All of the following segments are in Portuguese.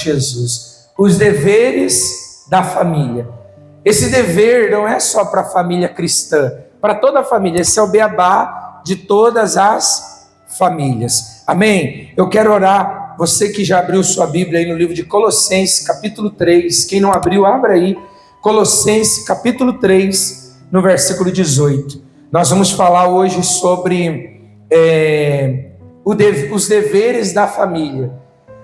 de Jesus. Os deveres da família. Esse dever não é só para a família cristã, para toda a família. Esse é o beabá de todas as famílias. Amém? Eu quero orar. Você que já abriu sua Bíblia aí no livro de Colossenses, capítulo 3. Quem não abriu, abra aí. Colossenses, capítulo 3, no versículo 18. Nós vamos falar hoje sobre os deveres da família.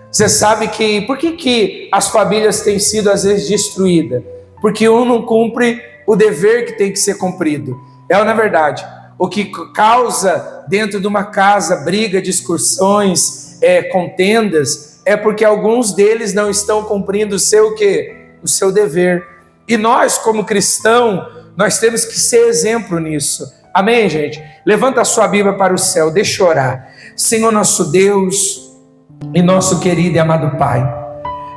Você sabe que, por que as famílias têm sido às vezes destruídas? Porque um não cumpre o dever que tem que ser cumprido. É ou não é verdade? O que causa dentro de uma casa briga, discussões, contendas, é porque alguns deles não estão cumprindo o seu quê? O seu dever. E nós, como cristãos, nós temos que ser exemplo nisso. Amém, gente? Levanta a sua Bíblia para o céu, deixa eu orar. Senhor nosso Deus e nosso querido e amado Pai,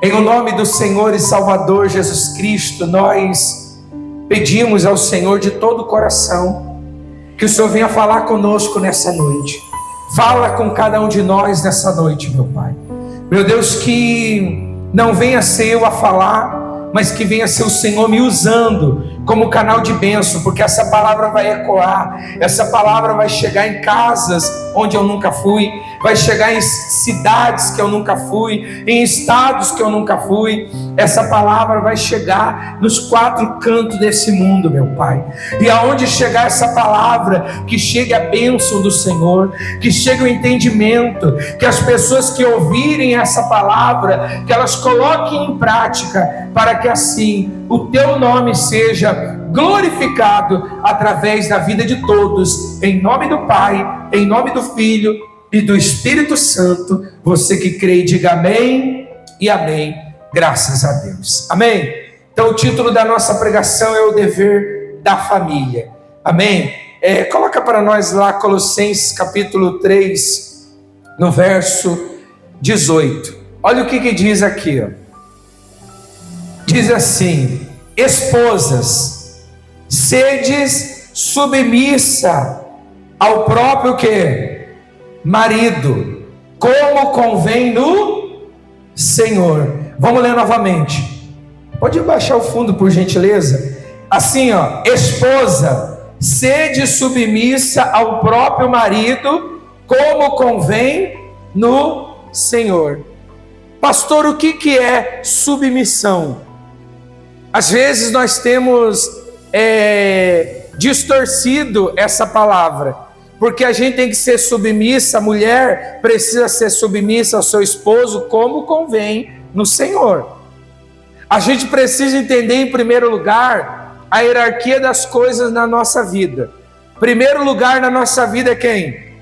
em o nome do Senhor e Salvador Jesus Cristo, nós pedimos ao Senhor de todo o coração que o Senhor venha falar conosco nessa noite. Fala com cada um de nós nessa noite, meu Pai. Meu Deus, que não venha ser eu a falar, mas que venha ser o Senhor me usando como canal de bênção, porque essa palavra vai ecoar, essa palavra vai chegar em casas onde eu nunca fui, vai chegar em cidades que eu nunca fui, em estados que eu nunca fui. Essa palavra vai chegar nos quatro cantos desse mundo, meu Pai. E aonde chegar essa palavra, que chegue a bênção do Senhor, que chegue o entendimento, que as pessoas que ouvirem essa palavra, que elas coloquem em prática, para que assim o Teu nome seja glorificado através da vida de todos, em nome do Pai, em nome do Filho e do Espírito Santo. Você que crê, diga amém e amém, graças a Deus. Amém? Então o título da nossa pregação é o dever da família. Amém? Coloca para nós lá Colossenses capítulo 3, no verso 18. Olha o que diz aqui, ó. Diz assim: esposas, sedes submissa ao próprio quê? Marido, como convém no Senhor. Vamos ler novamente. Pode baixar o fundo, por gentileza. Assim, ó: esposa, sede submissa ao próprio marido, como convém no Senhor. Pastor, o que é submissão? Às vezes nós temos distorcido essa palavra, porque a gente tem que ser submissa, a mulher precisa ser submissa ao seu esposo como convém no Senhor. A gente precisa entender, em primeiro lugar, a hierarquia das coisas na nossa vida. Primeiro lugar na nossa vida é quem?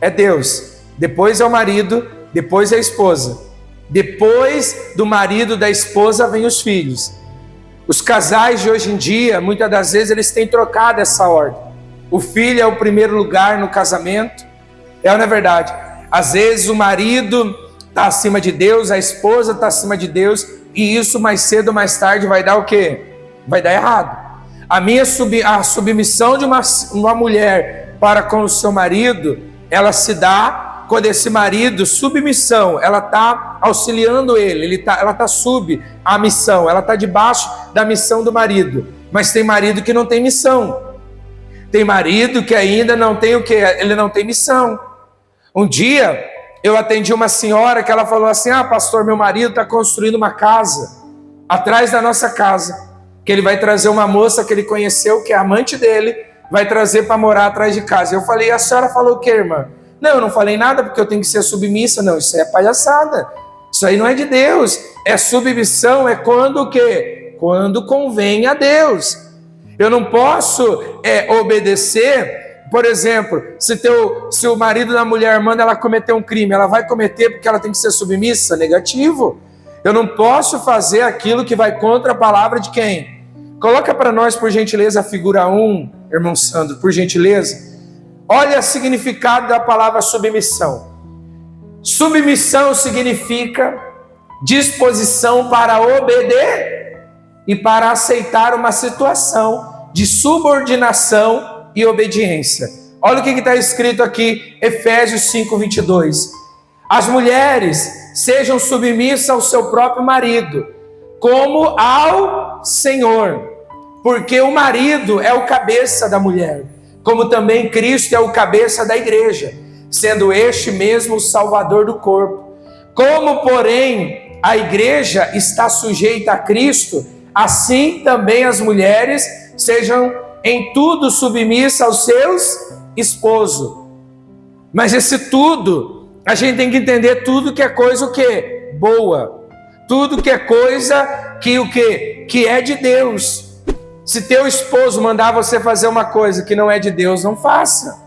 É Deus. Depois é o marido, depois é a esposa. Depois do marido e da esposa vem os filhos. Os casais de hoje em dia, muitas das vezes, eles têm trocado essa ordem. O filho é o primeiro lugar no casamento. É ou não é verdade? Às vezes o marido está acima de Deus, a esposa está acima de Deus, e isso mais cedo ou mais tarde vai dar o quê? Vai dar errado. A submissão de uma mulher para com o seu marido, ela se dá quando esse marido, submissão, ela está auxiliando ele, ela está sub a missão, ela está debaixo da missão do marido. Mas tem marido que não tem missão. Tem marido que ainda não tem o quê? Ele não tem missão. Um dia eu atendi uma senhora que ela falou assim: pastor, meu marido está construindo uma casa atrás da nossa casa, que ele vai trazer uma moça que ele conheceu, que é amante dele, vai trazer para morar atrás de casa. Eu falei: a senhora falou o quê, irmã? Não, eu não falei nada porque eu tenho que ser submissa. Não, isso é palhaçada. Isso aí não é de Deus. Submissão é quando o quê? Quando convém a Deus. Eu não posso obedecer. Por exemplo, se o marido da mulher manda ela cometer um crime, ela vai cometer porque ela tem que ser submissa? Negativo. Eu não posso fazer aquilo que vai contra a palavra de quem? Coloca para nós, por gentileza, a figura 1, irmão Sandro, por gentileza. Olha o significado da palavra submissão. Submissão significa disposição para obedecer e para aceitar uma situação de subordinação e obediência. Olha o que está escrito aqui, Efésios 5:22. As mulheres sejam submissas ao seu próprio marido, como ao Senhor, porque o marido é o cabeça da mulher, como também Cristo é o cabeça da igreja, sendo este mesmo o Salvador do corpo. Como, porém, a igreja está sujeita a Cristo, assim também as mulheres sejam em tudo submissas aos seus esposos. Mas esse tudo, a gente tem que entender tudo que é coisa o quê? Boa. Tudo que é coisa que o quê? Que é de Deus. Se teu esposo mandar você fazer uma coisa que não é de Deus, não faça.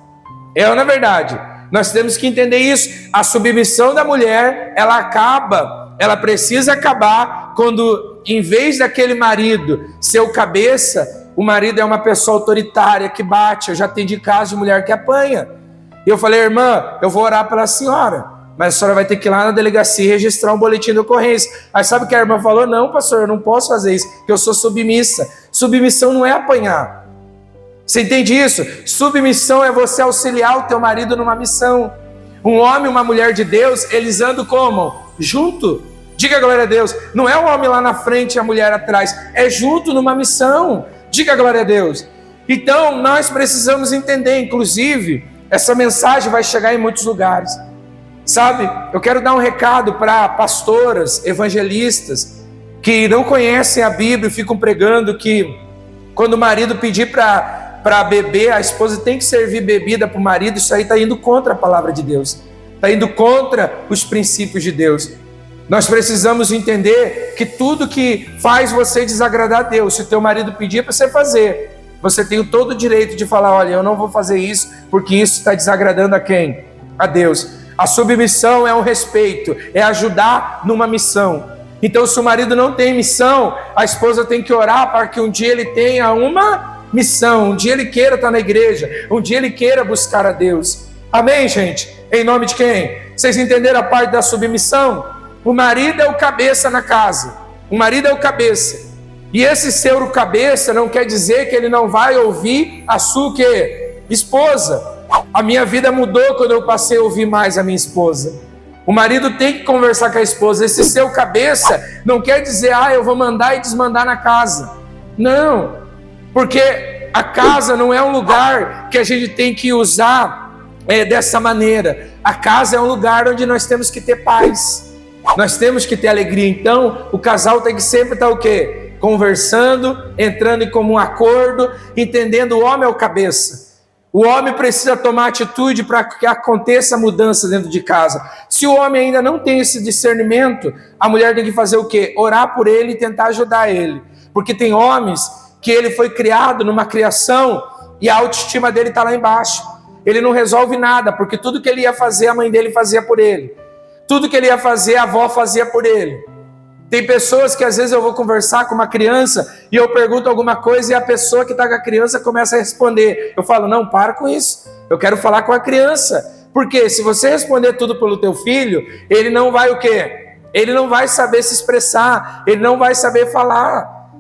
É ou não é verdade? Nós temos que entender isso. A submissão da mulher, ela precisa acabar quando, em vez daquele marido ser o cabeça, o marido é uma pessoa autoritária que bate. Eu já atendi casos de mulher que apanha. E eu falei, irmã, eu vou orar pela senhora, mas a senhora vai ter que ir lá na delegacia e registrar um boletim de ocorrência. Aí sabe o que a irmã falou? Não, pastor, eu não posso fazer isso, porque eu sou submissa. Submissão não é apanhar. Você entende isso? Submissão é você auxiliar o teu marido numa missão. Um homem e uma mulher de Deus, eles andam como? Junto. Diga glória a Deus. Não é o homem lá na frente e a mulher atrás. É junto numa missão. Diga glória a Deus. Então, nós precisamos entender, inclusive, essa mensagem vai chegar em muitos lugares. Sabe? Eu quero dar um recado para pastoras, evangelistas, que não conhecem a Bíblia e ficam pregando que quando o marido pedir para beber, a esposa tem que servir bebida para o marido. Isso aí está indo contra a palavra de Deus. Está indo contra os princípios de Deus. Nós precisamos entender que tudo que faz você desagradar a Deus, se o teu marido pedir para você fazer, você tem todo o direito de falar, olha, eu não vou fazer isso, porque isso está desagradando a quem? A Deus. A submissão é um respeito, é ajudar numa missão. Então, se o marido não tem missão, a esposa tem que orar para que um dia ele tenha uma missão, um dia ele queira estar na igreja, um dia ele queira buscar a Deus. Amém, gente? Em nome de quem? Vocês entenderam a parte da submissão? O marido é o cabeça na casa. O marido é o cabeça. E esse ser o cabeça não quer dizer que ele não vai ouvir a sua quê? Esposa. A minha vida mudou quando eu passei a ouvir mais a minha esposa. O marido tem que conversar com a esposa. Esse ser o cabeça não quer dizer, eu vou mandar e desmandar na casa. Não. Porque a casa não é um lugar que a gente tem que usar dessa maneira. A casa é um lugar onde nós temos que ter paz. Nós temos que ter alegria. Então, o casal tem que sempre estar o quê? Conversando, entrando em comum acordo, entendendo o homem é o cabeça. O homem precisa tomar atitude para que aconteça a mudança dentro de casa. Se o homem ainda não tem esse discernimento, a mulher tem que fazer o quê? Orar por ele e tentar ajudar ele. Porque tem homens que ele foi criado numa criação e a autoestima dele está lá embaixo. Ele não resolve nada, porque tudo que ele ia fazer, a mãe dele fazia por ele. Tudo que ele ia fazer, a avó fazia por ele. Tem pessoas que às vezes eu vou conversar com uma criança e eu pergunto alguma coisa e a pessoa que está com a criança começa a responder. Eu falo, não, para com isso. Eu quero falar com a criança. Porque se você responder tudo pelo teu filho, ele não vai o quê? Ele não vai saber se expressar, ele não vai saber falar.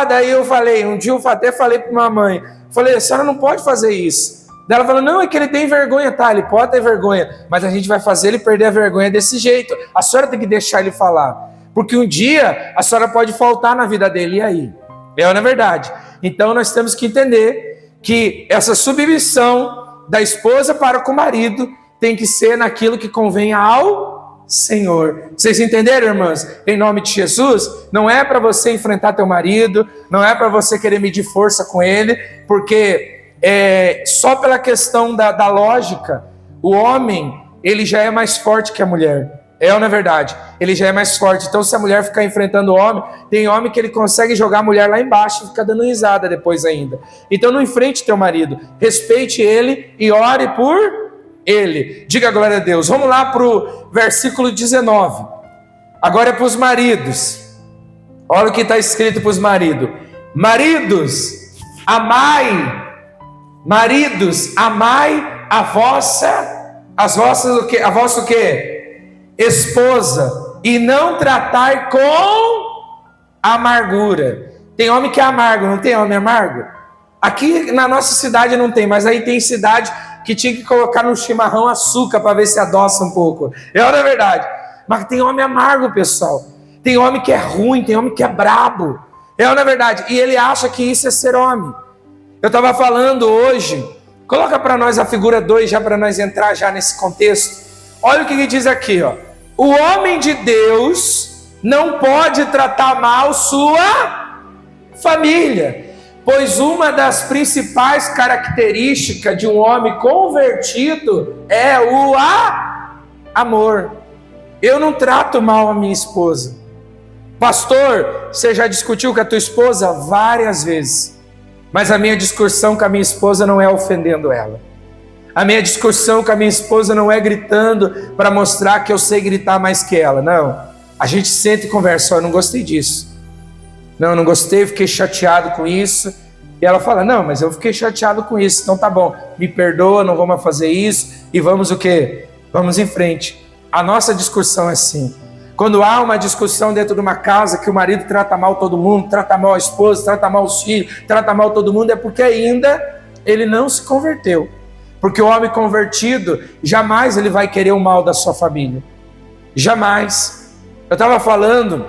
Daí eu falei, um dia eu até falei para uma mãe, falei, a senhora não pode fazer isso. Daí ela falou, não, é que ele tem vergonha, tá, ele pode ter vergonha, mas a gente vai fazer ele perder a vergonha desse jeito. A senhora tem que deixar ele falar. Porque um dia a senhora pode faltar na vida dele, e aí? É na verdade. Então nós temos que entender que essa submissão da esposa para com o marido tem que ser naquilo que convém ao Senhor. Vocês entenderam, irmãs? Em nome de Jesus, não é para você enfrentar teu marido, não é para você querer medir força com ele, porque só pela questão da lógica, o homem, ele já é mais forte que a mulher. É ou não é verdade? Ele já é mais forte. Então, se a mulher ficar enfrentando o homem, tem homem que ele consegue jogar a mulher lá embaixo e ficar dando risada depois ainda. Então, não enfrente teu marido. Respeite ele e ore por ele. Diga glória a Deus. Vamos lá para o versículo 19. Agora é para os maridos. Olha o que está escrito para os maridos. Maridos, amai a vossa o quê? Esposa, e não tratar com amargura. Tem homem que é amargo, não tem homem amargo? Aqui na nossa cidade não tem, mas aí tem cidade que tinha que colocar no chimarrão açúcar para ver se adoça um pouco. É ou não é verdade? Mas tem homem amargo, pessoal. Tem homem que é ruim, tem homem que é brabo. É ou não é verdade? E ele acha que isso é ser homem. Eu estava falando hoje, coloca para nós a figura 2 já para nós entrar já nesse contexto. Olha o que ele diz aqui, ó. O homem de Deus não pode tratar mal sua família, pois uma das principais características de um homem convertido é o amor. Eu não trato mal a minha esposa. Pastor, você já discutiu com a tua esposa várias vezes, mas a minha discussão com a minha esposa não é ofendendo ela. A minha discussão com a minha esposa não é gritando para mostrar que eu sei gritar mais que ela. Não, a gente senta e conversa. Eu não gostei disso. Não gostei, fiquei chateado com isso. E ela fala, não, mas eu fiquei chateado com isso. Então tá bom, me perdoa, não vamos fazer isso. E vamos o quê? Vamos em frente. A nossa discussão é assim. Quando há uma discussão dentro de uma casa que o marido trata mal todo mundo, trata mal a esposa, trata mal os filhos, trata mal todo mundo, é porque ainda ele não se converteu. Porque o homem convertido, jamais ele vai querer o mal da sua família. Jamais. Eu estava falando,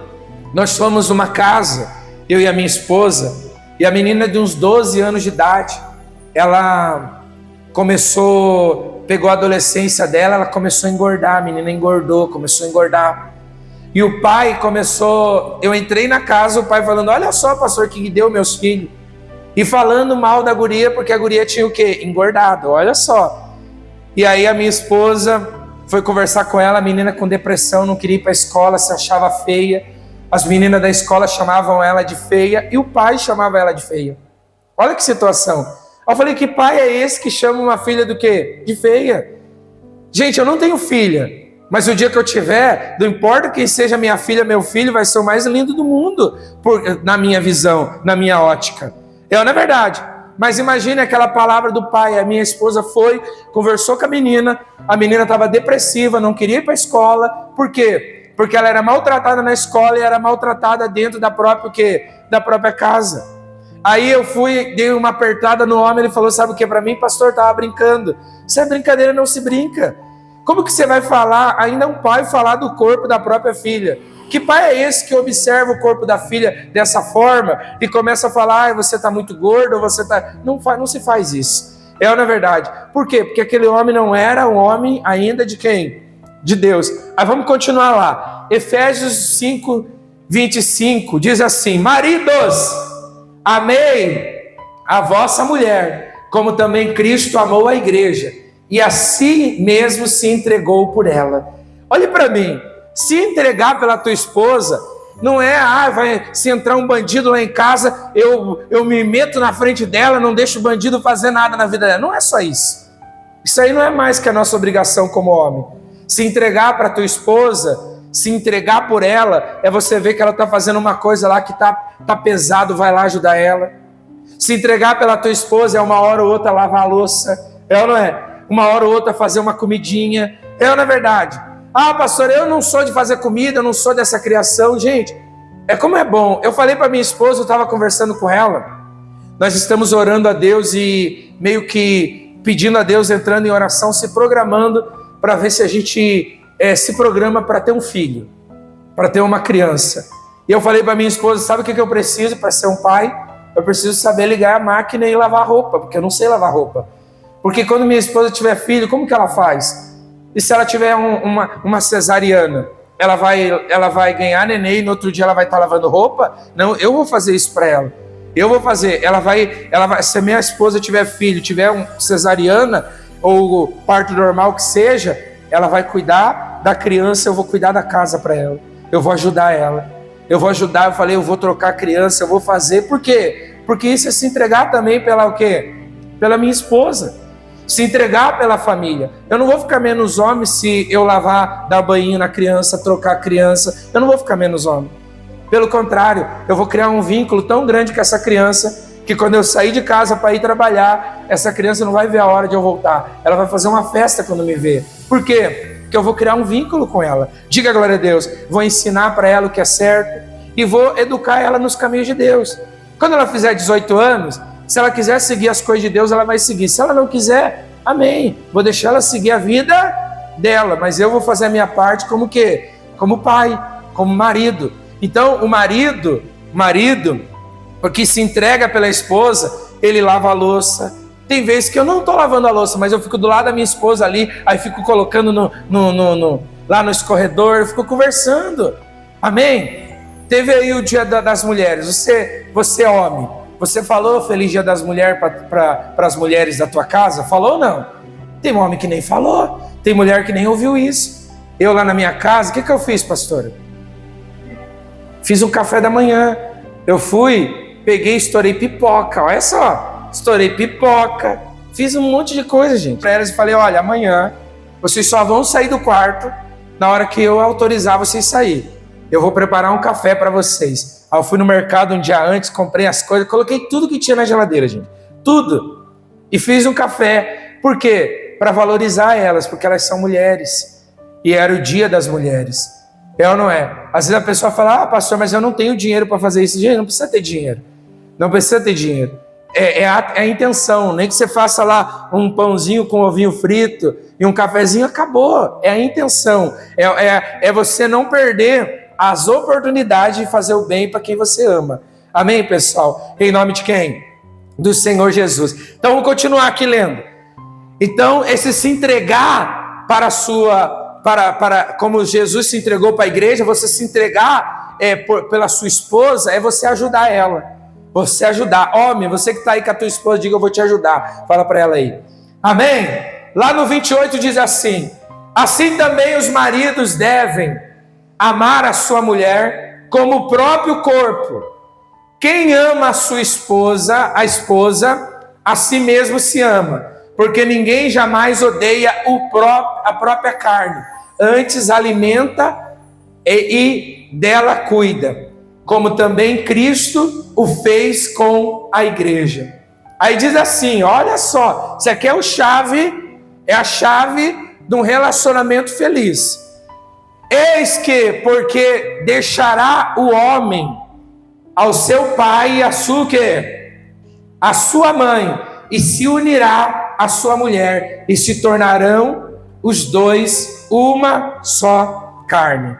nós fomos numa casa, eu e a minha esposa, e a menina de uns 12 anos de idade, ela pegou a adolescência dela, ela começou a engordar, a menina engordou, começou a engordar. E o pai eu entrei na casa, o pai falando, olha só, pastor, que deu meus filhos. E falando mal da guria, porque a guria tinha o quê? Engordado, olha só. E aí a minha esposa foi conversar com ela, a menina com depressão, não queria ir para a escola, se achava feia. As meninas da escola chamavam ela de feia e o pai chamava ela de feia. Olha que situação. Eu falei, que pai é esse que chama uma filha do quê? De feia. Gente, eu não tenho filha, mas o dia que eu tiver, não importa quem seja minha filha, meu filho, vai ser o mais lindo do mundo, na minha visão, na minha ótica. Não é verdade? Mas imagine aquela palavra do pai. A minha esposa conversou com a menina estava depressiva, não queria ir para a escola. Por quê? Porque ela era maltratada na escola e era maltratada dentro da própria casa. Aí eu dei uma apertada no homem, ele falou, sabe o que para mim? Pastor, estava brincando. Isso é brincadeira, não se brinca. Como que você vai falar, ainda um pai falar do corpo da própria filha? Que pai é esse que observa o corpo da filha dessa forma e começa a falar, você está muito gordo, você está... Não se faz isso. Não é verdade. Por quê? Porque aquele homem não era um homem ainda de quem? De Deus. Aí vamos continuar lá. Efésios 5, 25 diz assim, maridos, amei a vossa mulher, como também Cristo amou a igreja e a si mesmo se entregou por ela. Olhe para mim. Se entregar pela tua esposa, não é, se entrar um bandido lá em casa, eu me meto na frente dela, não deixo o bandido fazer nada na vida dela. Não é só isso. Isso aí não é mais que a nossa obrigação como homem. Se entregar para tua esposa, se entregar por ela, é você ver que ela está fazendo uma coisa lá que tá pesado, vai lá ajudar ela. Se entregar pela tua esposa é uma hora ou outra lavar a louça, ou não é? Uma hora ou outra fazer uma comidinha, ou não é verdade? Pastor, eu não sou de fazer comida, eu não sou dessa criação. Gente, como é bom. Eu falei para minha esposa, eu estava conversando com ela. Nós estamos orando a Deus e meio que pedindo a Deus, entrando em oração, se programando para ver se a gente se programa para ter um filho, para ter uma criança. E eu falei para minha esposa, sabe o que eu preciso para ser um pai? Eu preciso saber ligar a máquina e lavar roupa, porque eu não sei lavar roupa. Porque quando minha esposa tiver filho, como que ela faz? E se ela tiver uma cesariana, ela vai ganhar neném e no outro dia ela vai estar lavando roupa? Não, eu vou fazer isso para ela. Eu vou fazer. Ela vai, se a minha esposa tiver filho, tiver um cesariana ou parto normal que seja, ela vai cuidar da criança, eu vou cuidar da casa para ela. Eu vou ajudar ela. Eu falei, eu vou trocar a criança, eu vou fazer. Por quê? Porque isso é se entregar também pela o quê? Pela minha esposa. Se entregar pela família. Eu não vou ficar menos homem se eu dar banho na criança, trocar a criança. Eu não vou ficar menos homem. Pelo contrário, eu vou criar um vínculo tão grande com essa criança que quando eu sair de casa para ir trabalhar, essa criança não vai ver a hora de eu voltar. Ela vai fazer uma festa quando me ver. Por quê? Porque eu vou criar um vínculo com ela. Diga glória a Deus. Vou ensinar para ela o que é certo e vou educar ela nos caminhos de Deus. Quando ela fizer 18 anos, se ela quiser seguir as coisas de Deus, ela vai seguir. Se ela não quiser, Amém. Vou deixar ela seguir a vida dela, mas eu vou fazer a minha parte como quê? Como pai, como marido. Então, o marido, porque se entrega pela esposa, ele lava a louça. Tem vezes que eu não estou lavando a louça, mas eu fico do lado da minha esposa ali, aí fico colocando lá no escorredor, eu fico conversando. Amém? Teve aí o Dia das Mulheres. Você homem, você falou Feliz Dia das Mulheres para as mulheres da tua casa? Falou ou não? Tem homem que nem falou, tem mulher que nem ouviu isso. Eu lá na minha casa, o que eu fiz, pastora? Fiz um café da manhã. Eu fui, peguei, estourei pipoca, olha só. Estourei pipoca. Fiz um monte de coisa, gente. Para elas, falei, olha, amanhã vocês só vão sair do quarto na hora que eu autorizar vocês sair. Eu vou preparar um café para vocês. Aí eu fui no mercado um dia antes, comprei as coisas, coloquei tudo que tinha na geladeira, gente. Tudo. E fiz um café. Por quê? Para valorizar elas, porque elas são mulheres. E era o Dia das Mulheres. É ou não é? Às vezes a pessoa fala, pastor, mas eu não tenho dinheiro para fazer isso. Gente, não precisa ter dinheiro. Não precisa ter dinheiro. É a intenção. Nem que você faça lá um pãozinho com ovinho frito e um cafezinho, acabou. É a intenção. É você não perder as oportunidades de fazer o bem para quem você ama. Amém, pessoal? Em nome de quem? Do Senhor Jesus. Então, vamos continuar aqui lendo. Então, esse se entregar para a sua... como Jesus se entregou para a igreja, você se entregar pela sua esposa, é você ajudar ela. Você ajudar. Homem, você que está aí com a tua esposa, diga, eu vou te ajudar. Fala para ela aí. Amém? Lá no 28 diz assim, assim também os maridos devem amar a sua mulher como o próprio corpo. Quem ama a sua esposa, a si mesmo se ama, porque ninguém jamais odeia a própria carne, antes alimenta e dela cuida, como também Cristo o fez com a igreja. Aí diz assim, olha só, isso aqui é a chave de um relacionamento feliz. Eis que, porque deixará o homem ao seu pai e a sua mãe, e se unirá à sua mulher, e se tornarão os dois uma só carne.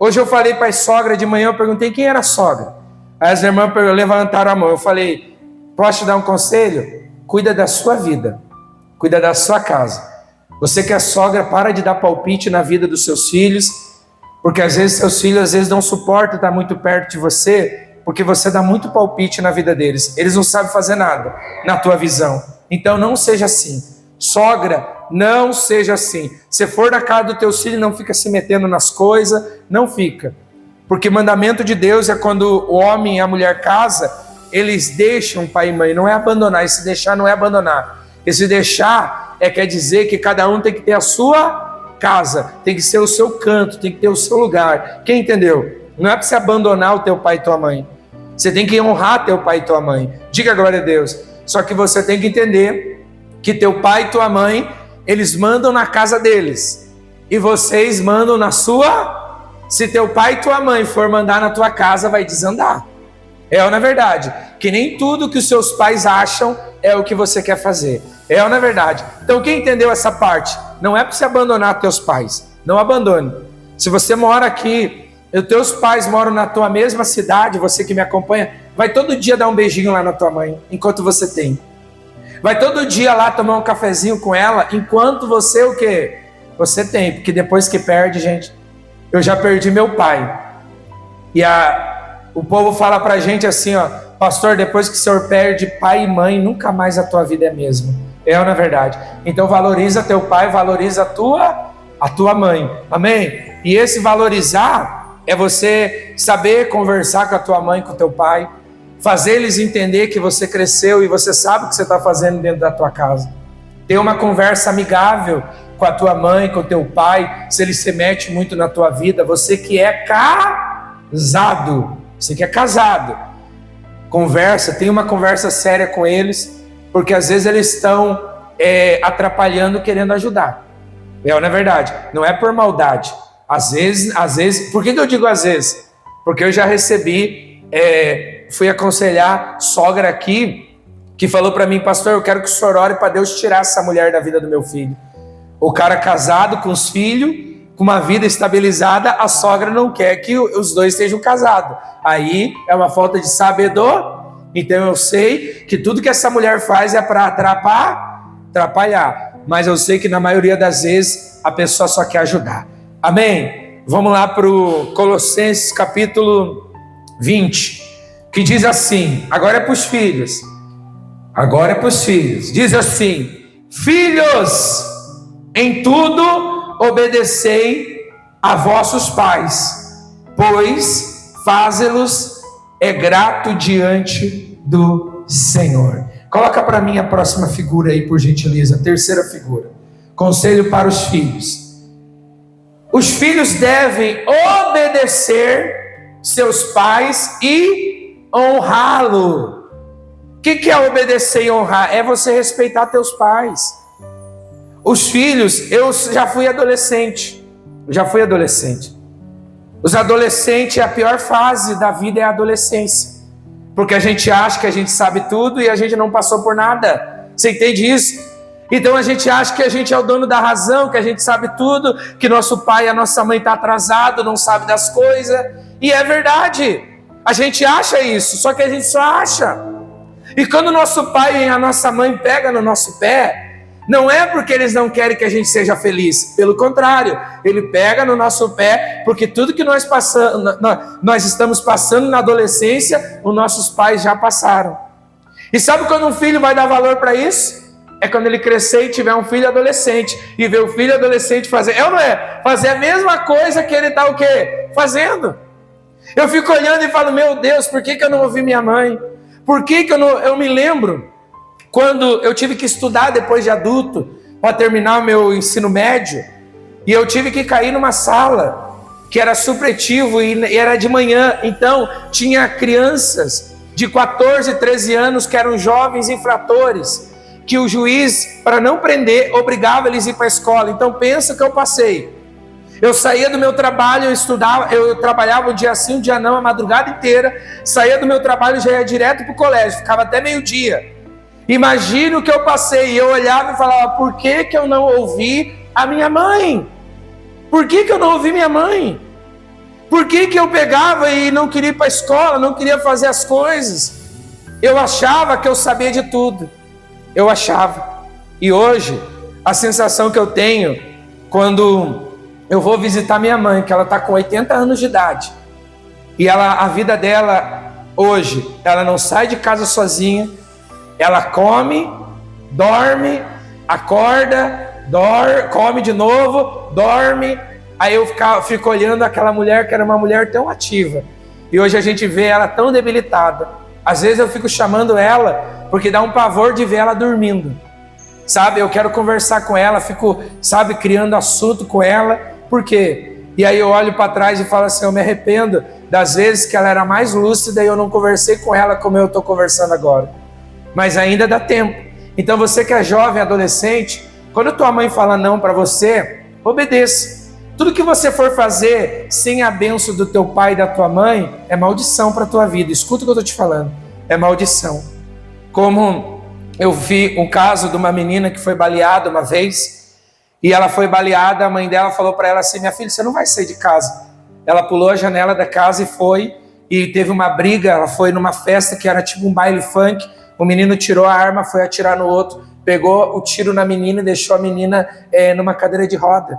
Hoje eu falei para a sogra de manhã, eu perguntei quem era a sogra. Aí as irmãs levantaram a mão, eu falei, posso te dar um conselho? Cuida da sua vida, cuida da sua casa. Você que é sogra, para de dar palpite na vida dos seus filhos, porque às vezes seus filhos não suportam estar muito perto de você, porque você dá muito palpite na vida deles. Eles não sabem fazer nada na tua visão. Então não seja assim. Sogra, não seja assim. Se for na casa do teu filho, não fica se metendo nas coisas, não fica. Porque mandamento de Deus é quando o homem e a mulher casam, eles deixam pai e mãe, não é abandonar. Esse deixar não é abandonar. Esse deixar quer dizer que cada um tem que ter a sua casa, tem que ser o seu canto, tem que ter o seu lugar. Quem entendeu? Não é para você abandonar o teu pai e tua mãe. Você tem que honrar teu pai e tua mãe. Diga glória a Deus. Só que você tem que entender que teu pai e tua mãe, eles mandam na casa deles. E vocês mandam na sua. Se teu pai e tua mãe for mandar na tua casa, vai desandar. É ou não é verdade? Que nem tudo que os seus pais acham é o que você quer fazer. É ou não é verdade? Então quem entendeu essa parte? Não é para você abandonar teus pais. Não abandone. Se você mora aqui, e os teus pais moram na tua mesma cidade, você que me acompanha, vai todo dia dar um beijinho lá na tua mãe, enquanto você tem. Vai todo dia lá tomar um cafezinho com ela, enquanto você o quê? Você tem, porque depois que perde, gente, eu já perdi meu pai. E o povo fala pra gente assim, ó, pastor, depois que o senhor perde pai e mãe, nunca mais a tua vida é a mesma. É ou não é verdade? Então valoriza teu pai, valoriza a tua mãe. Amém? E esse valorizar é você saber conversar com a tua mãe, com o teu pai, fazer eles entender que você cresceu e você sabe o que você está fazendo dentro da tua casa. Ter uma conversa amigável com a tua mãe, com o teu pai, se ele se mete muito na tua vida. Você que é casado, conversa, tem uma conversa séria com eles, porque às vezes eles estão atrapalhando, querendo ajudar. Não é verdade? Não é por maldade. Às vezes, por que eu digo às vezes? Porque eu já recebi, fui aconselhar sogra aqui, que falou para mim: pastor, eu quero que o senhor ore para Deus tirar essa mulher da vida do meu filho. O cara casado com os filhos, com uma vida estabilizada, a sogra não quer que os dois estejam casados. Aí é uma falta de sabedoria. Então eu sei que tudo que essa mulher faz é para atrapalhar. Mas eu sei que na maioria das vezes a pessoa só quer ajudar. Amém? Vamos lá para o Colossenses capítulo 20, que diz assim, agora é para os filhos. Agora é para os filhos. Diz assim: filhos, em tudo obedecei a vossos pais, pois fazê-los é grato diante do Senhor. Coloca para mim a próxima figura aí, por gentileza, a terceira figura. Conselho para os filhos. Os filhos devem obedecer seus pais e honrá-lo. O que é obedecer e honrar? É você respeitar teus pais. Os filhos, eu já fui adolescente. Os adolescentes, a pior fase da vida é a adolescência. Porque a gente acha que a gente sabe tudo e a gente não passou por nada. Você entende isso? Então a gente acha que a gente é o dono da razão, que a gente sabe tudo, que nosso pai e a nossa mãe estão atrasados, não sabe das coisas. E é verdade. A gente acha isso, só que a gente só acha. E quando o nosso pai e a nossa mãe pegam no nosso pé, não é porque eles não querem que a gente seja feliz. Pelo contrário, ele pega no nosso pé, porque tudo que nós estamos passando na adolescência, os nossos pais já passaram. E sabe quando um filho vai dar valor para isso? É quando ele crescer e tiver um filho adolescente, e ver o filho adolescente fazer, é ou não é? Fazer a mesma coisa que ele está o quê? Fazendo. Eu fico olhando e falo, meu Deus, por que eu não ouvi minha mãe? Por que eu me lembro quando eu tive que estudar depois de adulto para terminar o meu ensino médio, e eu tive que cair numa sala que era supletivo e era de manhã, então tinha crianças de 14, 13 anos que eram jovens infratores, que o juiz, para não prender, obrigava eles a ir para a escola. Então pensa que eu passei. Eu saía do meu trabalho, eu trabalhava um dia sim, um dia não, a madrugada inteira, saía do meu trabalho e já ia direto para o colégio, ficava até meio-dia. Imagina o que eu passei, e eu olhava e falava, por que eu não ouvi a minha mãe? Por que eu não ouvi minha mãe? Por que eu pegava e não queria ir para a escola, não queria fazer as coisas? Eu achava que eu sabia de tudo, eu achava. E hoje, a sensação que eu tenho, quando eu vou visitar minha mãe, que ela está com 80 anos de idade, e a vida dela, hoje, ela não sai de casa sozinha, ela come, dorme, acorda, come de novo, dorme. Aí eu fico olhando aquela mulher que era uma mulher tão ativa. E hoje a gente vê ela tão debilitada. Às vezes eu fico chamando ela, porque dá um pavor de ver ela dormindo. Sabe, eu quero conversar com ela, fico, criando assunto com ela. Por quê? E aí eu olho para trás e falo assim, eu me arrependo das vezes que ela era mais lúcida e eu não conversei com ela como eu estou conversando agora. Mas ainda dá tempo. Então você que é jovem, adolescente, quando tua mãe fala não para você, obedeça. Tudo que você for fazer sem a bênção do teu pai e da tua mãe é maldição para a tua vida. Escuta o que eu estou te falando, é maldição. Como eu vi um caso de uma menina que foi baleada uma vez, e ela foi baleada, a mãe dela falou para ela assim, minha filha, você não vai sair de casa. Ela pulou a janela da casa e foi, e teve uma briga, ela foi numa festa que era tipo um baile funk. O menino tirou a arma, foi atirar no outro, pegou o tiro na menina e deixou a menina numa cadeira de roda.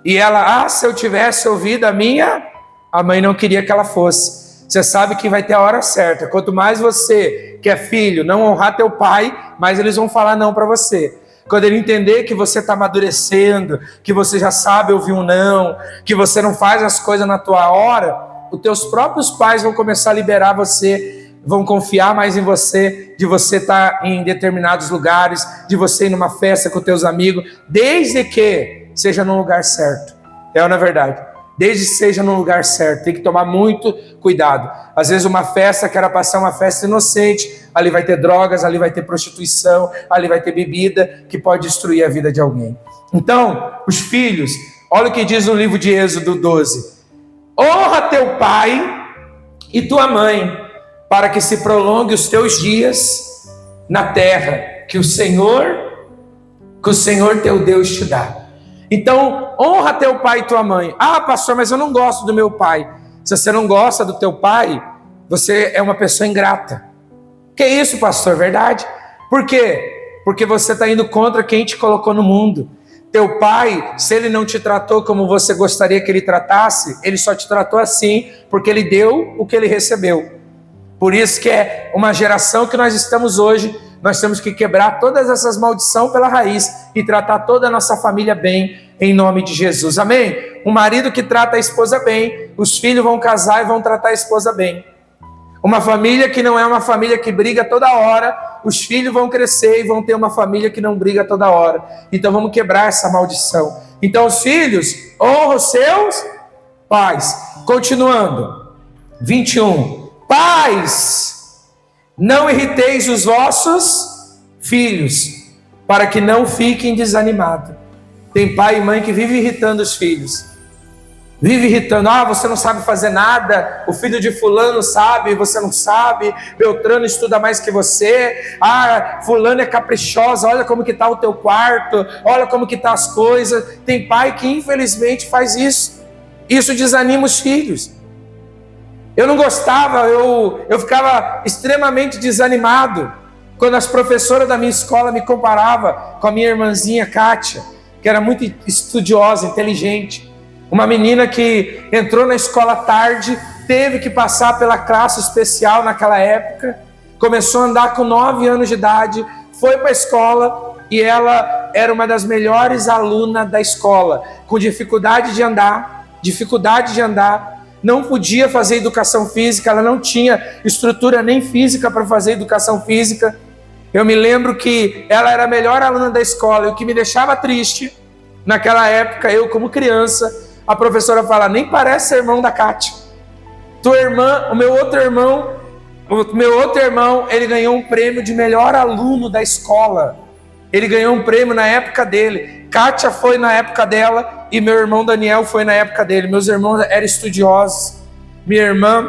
E ela, se eu tivesse ouvido a mãe não queria que ela fosse. Você sabe que vai ter a hora certa. Quanto mais você, que é filho, não honrar teu pai, mais eles vão falar não para você. Quando ele entender que você está amadurecendo, que você já sabe ouvir um não, que você não faz as coisas na tua hora, os teus próprios pais vão começar a liberar você, vão confiar mais em você, de você estar em determinados lugares, de você ir numa festa com teus amigos, desde que seja num lugar certo. É na verdade. Desde que seja num lugar certo. Tem que tomar muito cuidado. Às vezes uma festa que era para ser uma festa inocente, ali vai ter drogas, ali vai ter prostituição, ali vai ter bebida, que pode destruir a vida de alguém. Então, os filhos, olha o que diz no livro de Êxodo 12. Honra teu pai e tua mãe, para que se prolongue os teus dias na terra que o Senhor teu Deus te dá. Então, honra teu pai e tua mãe. Ah, pastor, mas eu não gosto do meu pai. Se você não gosta do teu pai, você é uma pessoa ingrata. Que isso, pastor? Verdade? Por quê? Porque você está indo contra quem te colocou no mundo. Teu pai, se ele não te tratou como você gostaria que ele tratasse, ele só te tratou assim porque ele deu o que ele recebeu. Por isso que é uma geração que nós estamos hoje. Nós temos que quebrar todas essas maldições pela raiz e tratar toda a nossa família bem, em nome de Jesus. Amém? Um marido que trata a esposa bem, os filhos vão casar e vão tratar a esposa bem. Uma família que não é uma família que briga toda hora, os filhos vão crescer e vão ter uma família que não briga toda hora. Então vamos quebrar essa maldição. Então os filhos honram os seus pais. Continuando, 21. Pais, não irriteis os vossos filhos, para que não fiquem desanimados. Tem pai e mãe que vive irritando os filhos. Vive irritando. Ah, você não sabe fazer nada. O filho de fulano sabe, você não sabe. Beltrano estuda mais que você. Ah, fulano é caprichosa. Olha como que está o teu quarto. Olha como que tá as coisas. Tem pai que infelizmente faz isso. Isso desanima os filhos. Eu não gostava, eu ficava extremamente desanimado quando as professoras da minha escola me comparavam com a minha irmãzinha Kátia, que era muito estudiosa, inteligente. Uma menina que entrou na escola tarde, teve que passar pela classe especial naquela época, começou a andar com 9 anos de idade, foi para a escola e ela era uma das melhores alunas da escola, com dificuldade de andar, não podia fazer educação física, ela não tinha estrutura nem física para fazer educação física. Eu me lembro que ela era a melhor aluna da escola, e o que me deixava triste, naquela época, eu como criança, a professora fala, nem parece ser irmão da Kátia. Tua irmã, o meu outro irmão, ele ganhou um prêmio de melhor aluno da escola. Ele ganhou um prêmio na época dele. Kátia foi na época dela e meu irmão Daniel foi na época dele. Meus irmãos eram estudiosos. Minha irmã,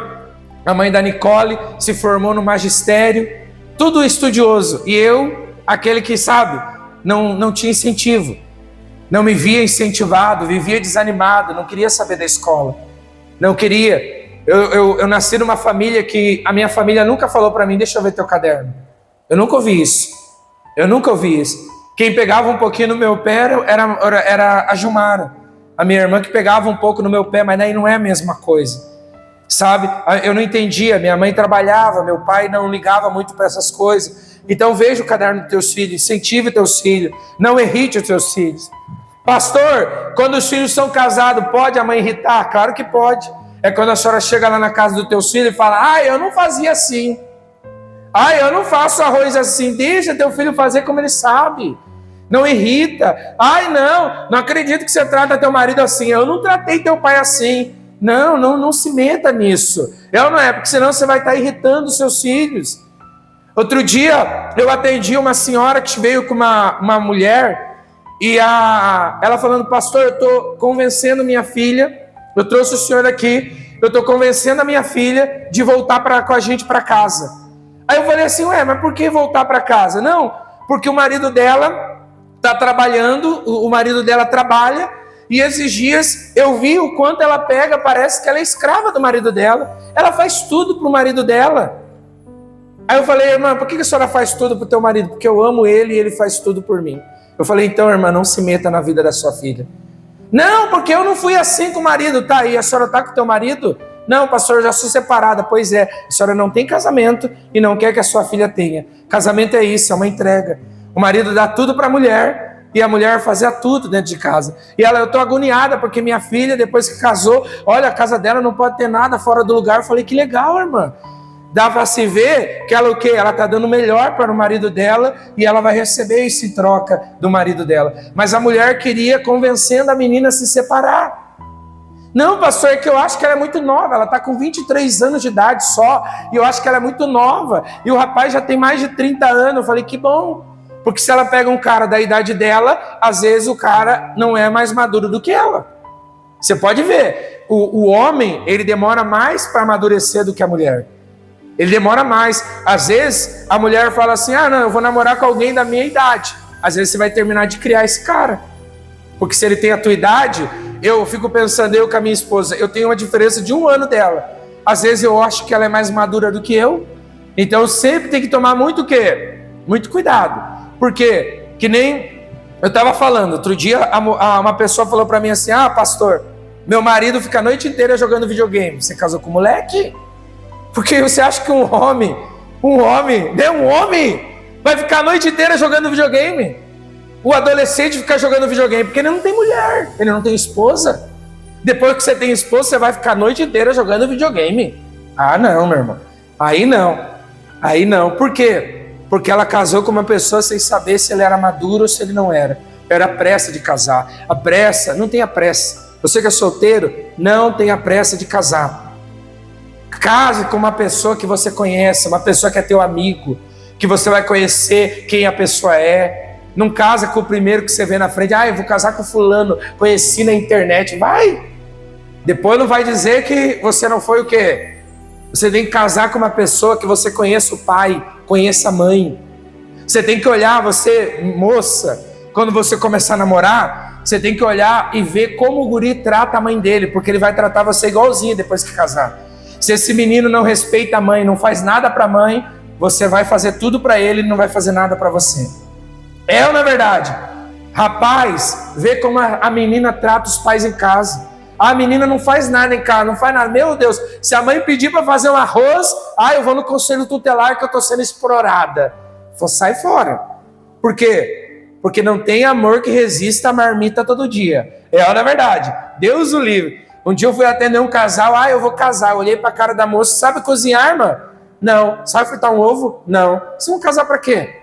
a mãe da Nicole, se formou no magistério. Tudo estudioso. E eu, aquele que, sabe, não tinha incentivo. Não me via incentivado, vivia desanimado, não queria saber da escola. Não queria. Eu nasci numa família que a minha família nunca falou para mim, deixa eu ver teu caderno. Eu nunca ouvi isso. Quem pegava um pouquinho no meu pé era a Gilmara, a minha irmã, que pegava um pouco no meu pé, mas daí não é a mesma coisa, sabe? Eu não entendia, minha mãe trabalhava, meu pai não ligava muito para essas coisas. Então veja o caderno dos teus filhos, incentive teus filhos, não irrite os teus filhos. Pastor, quando os filhos são casados, pode a mãe irritar? Claro que pode. É quando a senhora chega lá na casa do teu filho e fala, eu não fazia assim. Eu não faço arroz assim. Deixa teu filho fazer como ele sabe. Não irrita. Não acredito que você trata teu marido assim. Eu não tratei teu pai assim. Não se meta nisso. Não é, porque senão você vai estar irritando os seus filhos. Outro dia, eu atendi uma senhora que veio com uma mulher e ela falando, pastor, eu estou convencendo minha filha, eu trouxe o senhor aqui, eu estou convencendo a minha filha de voltar com a gente para casa. Aí eu falei assim, mas por que voltar para casa? Não, porque o marido dela está trabalhando, o marido dela trabalha, e esses dias eu vi o quanto ela pega, parece que ela é escrava do marido dela, ela faz tudo para o marido dela. Aí eu falei, irmã, por que a senhora faz tudo para o teu marido? Porque eu amo ele e ele faz tudo por mim. Eu falei, então, irmã, não se meta na vida da sua filha. Não, porque eu não fui assim com o marido. Tá aí, a senhora está com o teu marido? Não, pastor, eu já sou separada. Pois é, a senhora não tem casamento e não quer que a sua filha tenha. Casamento é isso, é uma entrega. O marido dá tudo para a mulher e a mulher fazia tudo dentro de casa. E eu estou agoniada porque minha filha, depois que casou, olha, a casa dela não pode ter nada fora do lugar. Eu falei, que legal, irmã. Dá para se ver que ela o quê? Ela está dando o melhor para o marido dela e ela vai receber isso em troca do marido dela. Mas a mulher queria convencendo a menina a se separar. Não, pastor, é que eu acho que ela é muito nova. Ela está com 23 anos de idade só e eu acho que ela é muito nova. E o rapaz já tem mais de 30 anos. Eu falei, que bom. Porque se ela pega um cara da idade dela, às vezes o cara não é mais maduro do que ela. Você pode ver. O homem, ele demora mais para amadurecer do que a mulher. Ele demora mais. Às vezes a mulher fala assim, não, eu vou namorar com alguém da minha idade. Às vezes você vai terminar de criar esse cara. Porque se ele tem a tua idade, eu fico pensando, eu com a minha esposa, eu tenho uma diferença de 1 ano dela. Às vezes eu acho que ela é mais madura do que eu. Então sempre tem que tomar muito o quê? Muito cuidado. Porque, que nem eu estava falando, outro dia uma pessoa falou para mim assim, pastor, meu marido fica a noite inteira jogando videogame. Você casou com um moleque? Porque você acha que um homem vai ficar a noite inteira jogando videogame? O adolescente fica jogando videogame porque ele não tem mulher, ele não tem esposa. Depois que você tem esposa, você vai ficar a noite inteira jogando videogame. Não, meu irmão. Aí não. Por quê? Porque ela casou com uma pessoa sem saber se ele era maduro ou se ele não era. Era pressa de casar. A pressa, não tenha pressa. Você que é solteiro, não tenha pressa de casar. Case com uma pessoa que você conhece, uma pessoa que é teu amigo, que você vai conhecer quem a pessoa é. Não casa com o primeiro que você vê na frente. Eu vou casar com fulano, conheci na internet. Vai! Depois não vai dizer que você não foi o quê? Você tem que casar com uma pessoa que você conheça o pai, conheça a mãe. Você tem que olhar, você, moça, quando você começar a namorar, você tem que olhar e ver como o guri trata a mãe dele, porque ele vai tratar você igualzinho depois que casar. Se esse menino não respeita a mãe, não faz nada para a mãe, você vai fazer tudo para ele e não vai fazer nada para você. É ou não é verdade? Rapaz, vê como a menina trata os pais em casa. A menina não faz nada em casa, não faz nada. Meu Deus, se a mãe pedir para fazer um arroz, eu vou no conselho tutelar que eu estou sendo explorada. Sai fora. Por quê? Porque não tem amor que resista a marmita todo dia. É ou não é verdade? Deus o livre. Um dia eu fui atender um casal, eu vou casar. Eu olhei para a cara da moça, sabe cozinhar, irmã? Não. Sabe fritar um ovo? Não. Vocês vão casar para quê?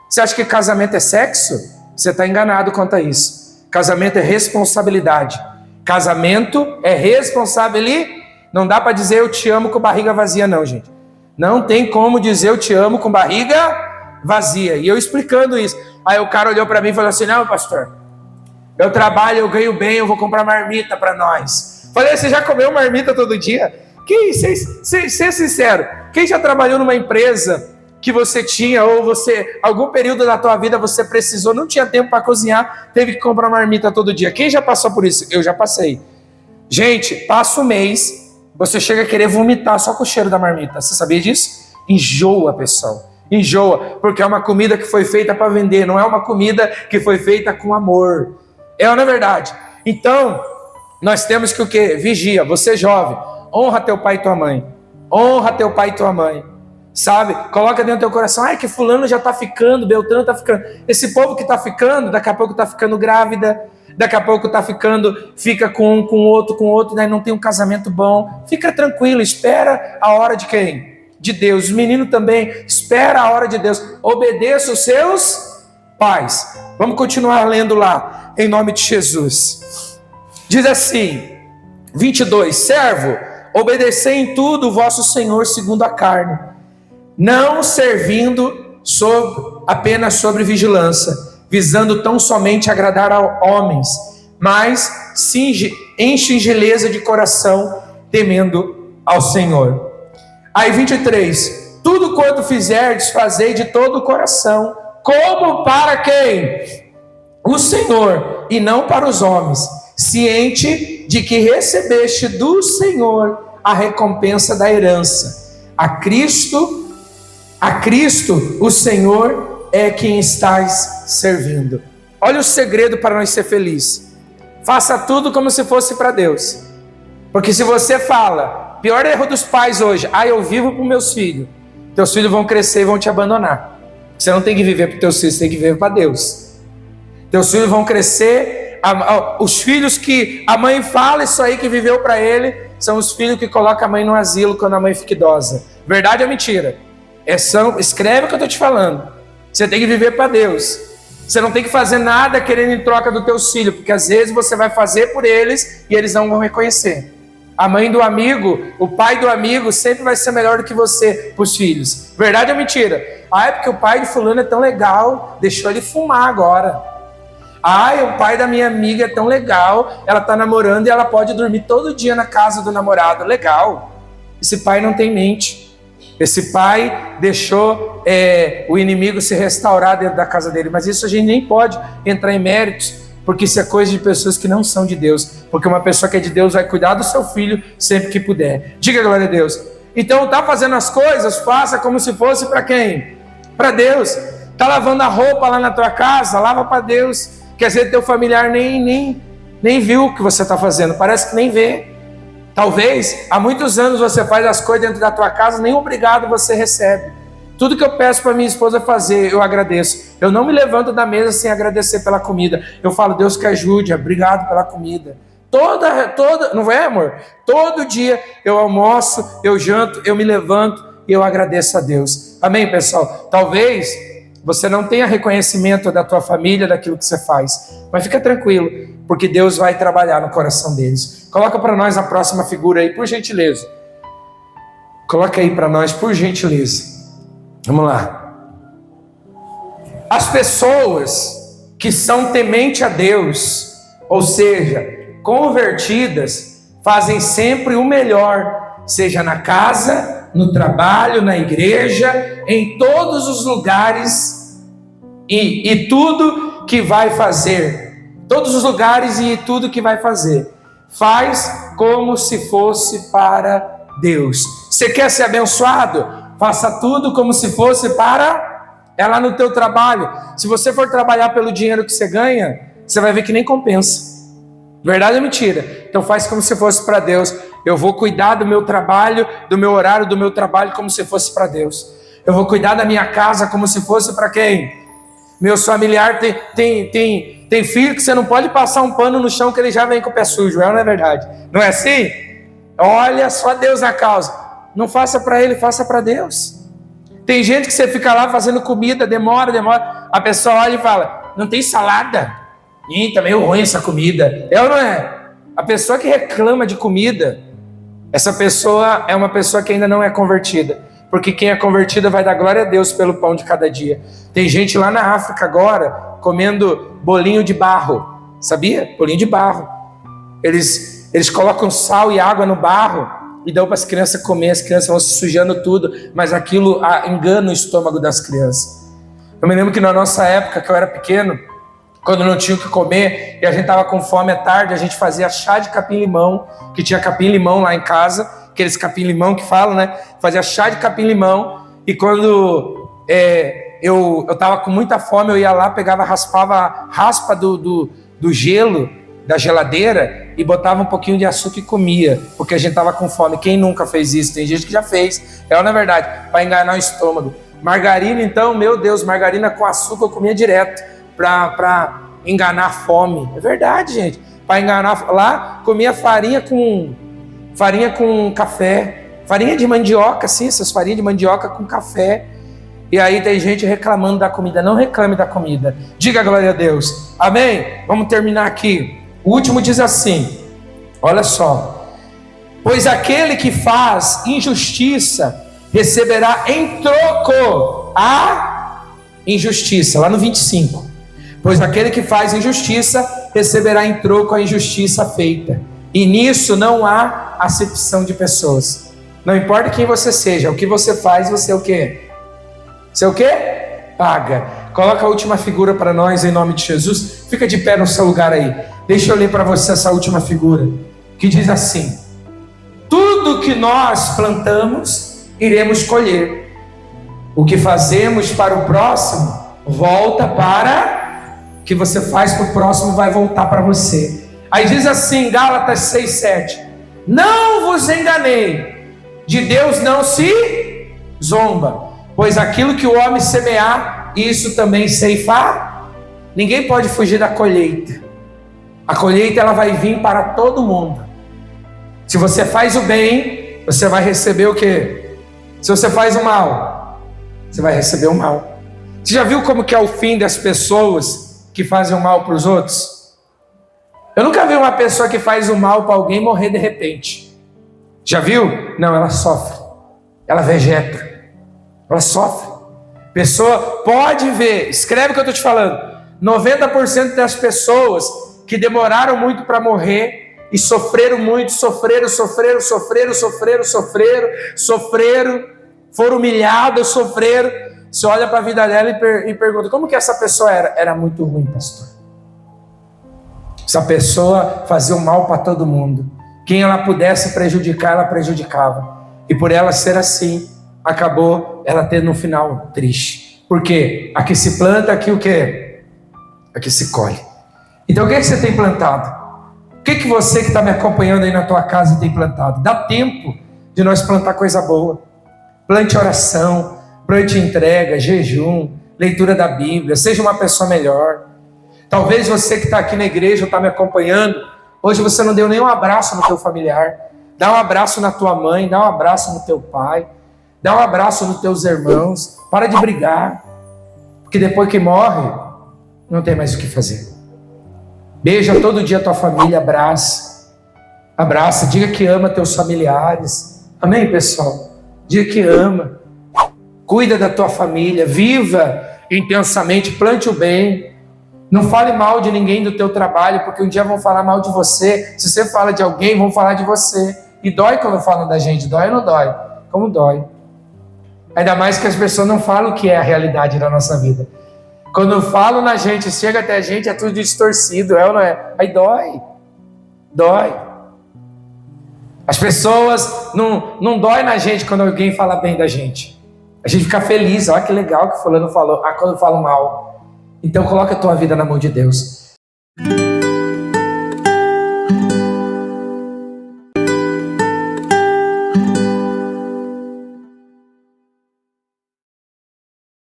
Você acha que casamento é sexo? Você está enganado quanto a isso. Casamento é responsabilidade. Casamento é responsabilidade. Não dá para dizer eu te amo com barriga vazia, não, gente. Não tem como dizer eu te amo com barriga vazia. E eu explicando isso. Aí o cara olhou para mim e falou assim, não, pastor, eu trabalho, eu ganho bem, eu vou comprar marmita para nós. Falei, você já comeu marmita todo dia? Ser sincero, quem já trabalhou numa empresa que você tinha, ou você, algum período da tua vida você precisou, não tinha tempo para cozinhar, teve que comprar marmita todo dia? Quem já passou por isso? Eu já passei. Gente, passa um mês, você chega a querer vomitar só com o cheiro da marmita. Você sabia disso? Enjoa, pessoal. Enjoa, porque é uma comida que foi feita para vender, não é uma comida que foi feita com amor. É ou não é verdade? Então, nós temos que o quê? Vigia. Você jovem, honra teu pai e tua mãe. Honra teu pai e tua mãe. Sabe? Coloca dentro do teu coração, que fulano já tá ficando, Beltrano tá ficando. Esse povo que tá ficando, daqui a pouco tá ficando grávida, daqui a pouco tá ficando, fica com um, com outro, né? Não tem um casamento bom. Fica tranquilo, espera a hora de quem? De Deus. Os meninos também, espera a hora de Deus. Obedeça os seus pais. Vamos continuar lendo lá, em nome de Jesus. Diz assim, 22, servo, obedecei em tudo o vosso Senhor segundo a carne, não servindo apenas sobre vigilância, visando tão somente agradar a homens, mas em singeleza de coração, temendo ao Senhor. Aí 23, tudo quanto fizerdes, fazei de todo o coração, como para quem? O Senhor, e não para os homens, ciente de que recebeste do Senhor a recompensa da herança. A Cristo, o Senhor, é quem estás servindo. Olha o segredo para nós ser felizes. Faça tudo como se fosse para Deus. Porque se você fala, pior erro dos pais hoje, eu vivo para os meus filhos. Teus filhos vão crescer e vão te abandonar. Você não tem que viver para os teus filhos, você tem que viver para Deus. Teus filhos vão crescer, os filhos que a mãe fala isso aí que viveu para ele, são os filhos que colocam a mãe no asilo quando a mãe fica idosa. Verdade ou mentira? Escreve o que eu estou te falando. Você tem que viver para Deus. Você não tem que fazer nada querendo em troca dos teus filhos, porque às vezes você vai fazer por eles e eles não vão reconhecer. A mãe do amigo, o pai do amigo sempre vai ser melhor do que você para os filhos. Verdade ou mentira? É porque o pai de fulano é tão legal, deixou ele fumar agora. O pai da minha amiga é tão legal, ela está namorando e ela pode dormir todo dia na casa do namorado. Legal. Esse pai não tem mente. Esse pai deixou o inimigo se restaurar dentro da casa dele. Mas isso a gente nem pode entrar em méritos, porque isso é coisa de pessoas que não são de Deus. Porque uma pessoa que é de Deus vai cuidar do seu filho sempre que puder. Diga glória a Deus. Então tá fazendo as coisas, faça como se fosse para quem? Para Deus. Tá lavando a roupa lá na tua casa, lava para Deus. Quer dizer, teu familiar nem viu o que você está fazendo, parece que nem vê. Talvez há muitos anos você faz as coisas dentro da tua casa, nem obrigado você recebe. Tudo que eu peço para minha esposa fazer, eu agradeço. Eu não me levanto da mesa sem agradecer pela comida. Eu falo, Deus que ajude, obrigado pela comida. Toda, não é, amor? Todo dia eu almoço, eu janto, eu me levanto e eu agradeço a Deus. Amém, pessoal? Talvez você não tenha reconhecimento da tua família, daquilo que você faz, mas fica tranquilo, porque Deus vai trabalhar no coração deles. Coloca para nós a próxima figura aí, por gentileza. Coloca aí para nós, por gentileza. Vamos lá. As pessoas que são tementes a Deus, ou seja, convertidas, fazem sempre o melhor, seja na casa, no trabalho, na igreja, em todos os lugares e tudo que vai fazer. Todos os lugares e tudo que vai fazer. Faz como se fosse para Deus. Você quer ser abençoado? Faça tudo como se fosse para... É lá no teu trabalho. Se você for trabalhar pelo dinheiro que você ganha, você vai ver que nem compensa. Verdade ou mentira? Então faz como se fosse para Deus. Eu vou cuidar do meu trabalho, do meu horário, do meu trabalho como se fosse para Deus. Eu vou cuidar da minha casa como se fosse para quem? Meus familiares tem filho que você não pode passar um pano no chão que ele já vem com o pé sujo, não é verdade? Não é assim? Olha só Deus na causa. Não faça para ele, faça para Deus. Tem gente que você fica lá fazendo comida, demora. A pessoa olha e fala, não tem salada? Tá meio ruim essa comida. É ou não é? A pessoa que reclama de comida, essa pessoa é uma pessoa que ainda não é convertida. Porque quem é convertida vai dar glória a Deus pelo pão de cada dia. Tem gente lá na África agora comendo bolinho de barro. Sabia? Bolinho de barro. Eles colocam sal e água no barro e dão para as crianças comer. As crianças vão se sujando tudo, mas aquilo engana o estômago das crianças. Eu me lembro que na nossa época, que eu era pequeno, quando não tinha o que comer e a gente estava com fome à tarde, a gente fazia chá de capim-limão, que tinha capim-limão lá em casa, aqueles capim-limão que falam, né? Fazia chá de capim-limão e quando eu estava com muita fome, eu ia lá, pegava, raspava a raspa do gelo da geladeira e botava um pouquinho de açúcar e comia, porque a gente estava com fome. Quem nunca fez isso? Tem gente que já fez. É na verdade, para enganar o estômago. Margarina, então, meu Deus, margarina com açúcar eu comia direto, para enganar a fome. É verdade, gente. Para enganar lá, comia farinha com café, farinha de mandioca, assim, essas farinhas de mandioca com café. E aí tem gente reclamando da comida. Não reclame da comida. Diga glória a Deus. Amém? Vamos terminar aqui. O último diz assim, olha só. Pois aquele que faz injustiça receberá em troco a injustiça. Lá no 25. Pois aquele que faz injustiça receberá em troco a injustiça feita. E nisso não há acepção de pessoas. Não importa quem você seja, o que você faz, você é o quê? Você é o quê? Paga. Coloca a última figura para nós em nome de Jesus. Fica de pé no seu lugar aí. Deixa eu ler para você essa última figura. Que diz assim: tudo que nós plantamos, iremos colher. O que fazemos para o próximo, volta para... O que você faz para o próximo vai voltar para você. Aí diz assim, Gálatas 6:7. Não vos enganei, de Deus não se zomba, pois aquilo que o homem semear, isso também ceifar. Ninguém pode fugir da colheita. A colheita ela vai vir para todo mundo. Se você faz o bem, você vai receber o quê? Se você faz o mal, você vai receber o mal. Você já viu como que é o fim das pessoas que fazem o mal para os outros? Eu nunca vi uma pessoa que faz o mal para alguém morrer de repente. Já viu? Não, ela sofre. Ela vegeta. Ela sofre. Pessoa pode ver, escreve o que eu estou te falando. 90% das pessoas que demoraram muito para morrer e sofreram muito, sofreram, foram humilhadas, sofreram. Você olha para a vida dela e pergunta, como que essa pessoa era? Era muito ruim, pastor. Essa pessoa fazia o mal para todo mundo. Quem ela pudesse prejudicar, ela prejudicava. E por ela ser assim, acabou ela tendo um final triste. Por quê? Aqui se planta, aqui o quê? Aqui se colhe. Então o que você tem plantado? O que você que está me acompanhando aí na tua casa tem plantado? Dá tempo de nós plantar coisa boa. Plante oração, plante entrega, jejum, leitura da Bíblia, seja uma pessoa melhor. Talvez você que está aqui na igreja ou está me acompanhando, hoje você não deu nenhum abraço no teu familiar. Dá um abraço na tua mãe, dá um abraço no teu pai, dá um abraço nos teus irmãos. Para de brigar, porque depois que morre, não tem mais o que fazer. Beija todo dia a tua família, abraça, diga que ama teus familiares. Amém, pessoal? Diga que ama. Cuida da tua família, viva intensamente, plante o bem. Não fale mal de ninguém do teu trabalho, porque um dia vão falar mal de você. Se você fala de alguém, vão falar de você. E dói quando falam da gente, dói ou não dói? Como dói? Ainda mais que as pessoas não falam o que é a realidade da nossa vida. Quando falam na gente, chega até a gente, é tudo distorcido, é ou não é? Aí dói. Dói. As pessoas não dói na gente quando alguém fala bem da gente. A gente fica feliz, olha que legal que fulano falou. Quando falam mal. Então coloca a tua vida na mão de Deus.